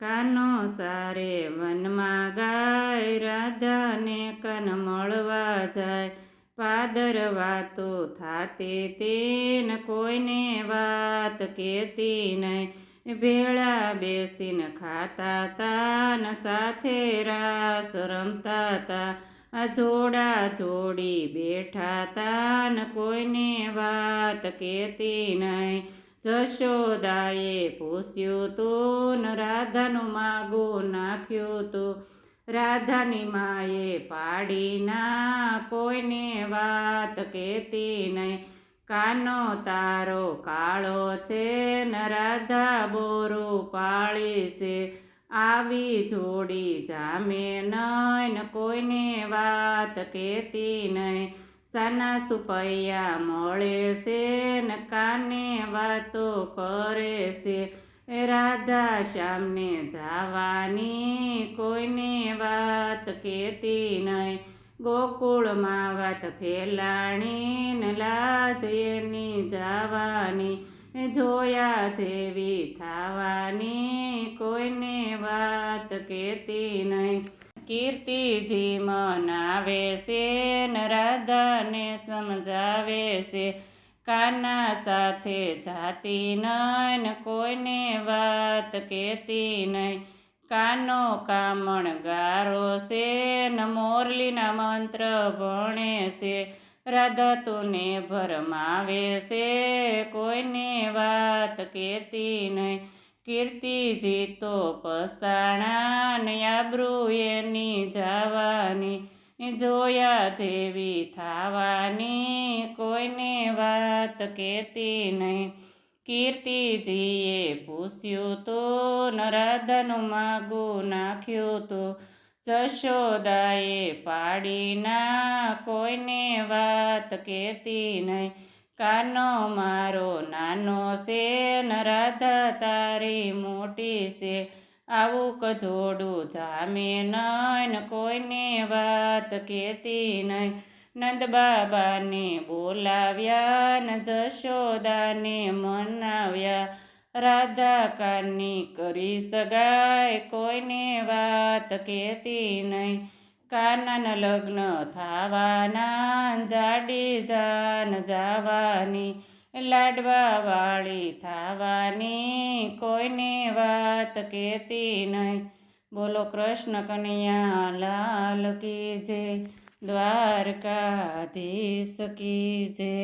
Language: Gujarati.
કાનો સારે વનમાં ગાય, રાધાને કાન મળવા જાય. પાદરવા તો થાતી તીન, કોઈને વાત કહેતી નહીં. ભેળા બેસીને ખાતા તાન, સાથે રાસ રમતા તા. જોડા જોડી બેઠા તાન, કોઈને વાત કહેતી નહીં. જશોદાએ પૂછ્યું તું, રાધાનું માગું નાખ્યું તું. રાધાની માએ પાડી ના, કોઈને વાત કહેતી નહીં. કાનો તારો કાળો છે ને રાધા બોરું પાળી છે. આવી જોડી જામે નહીં, કોઈને વાત કહેતી નહીં. સાના સુપૈયા મળે છે ને કાને વાતો કરે છે. રાધા શ્યામને જાવાની, કોઈને વાત કહેતી નહીં. ગોકુળમાં વાત ફેલાણી ને લાજ એની જાવાની. જોયા જેવી થાવાની, કોઈને વાત કહેતી નહીં. કીર્તિજી મનાવે છે ને રાધાને સમજાવે છે. કાના સાથે જાતી નહીં ને કોઈને વાત કહેતી નહીં. કાનો કામણગારો છે ને મોરલીના મંત્ર ભણે છે. રાધા તુને ભરમાવે છે, કોઈને વાત કહેતી નહીં. કીર્તિજી તો પસ્તાણા ને આબરૂ એની જાવાની. જોયા જેવી થાવાની, કોઈને વાત કહેતી નહીં. કીર્તિજીએ પૂછ્યું તું, રાધાનું માગું નાખ્યું તું. જશોદાએ પાડી ના, કોઈને વાત કહેતી નહીં. કાનો મારો નાનો છે ને રાધા તારી મોટી છે. આવું કજોડું જામે નહીં ને કોઈને વાત કહેતી નહીં. નંદ બાબાને બોલાવ્યા ને જશોદાને મનાવ્યા. રાધા કાની કરી સગાઈ, કોઈને વાત કહેતી નહીં. કાનાના લગ્ન થાવાના, જાડી જાન જાવાની. લાડવા વાળી થાવાની, કોઈને વાત કહેતી નહીં. બોલો કૃષ્ણ કનૈયા લાલ કી જય, દ્વારકાધીશ કી જય.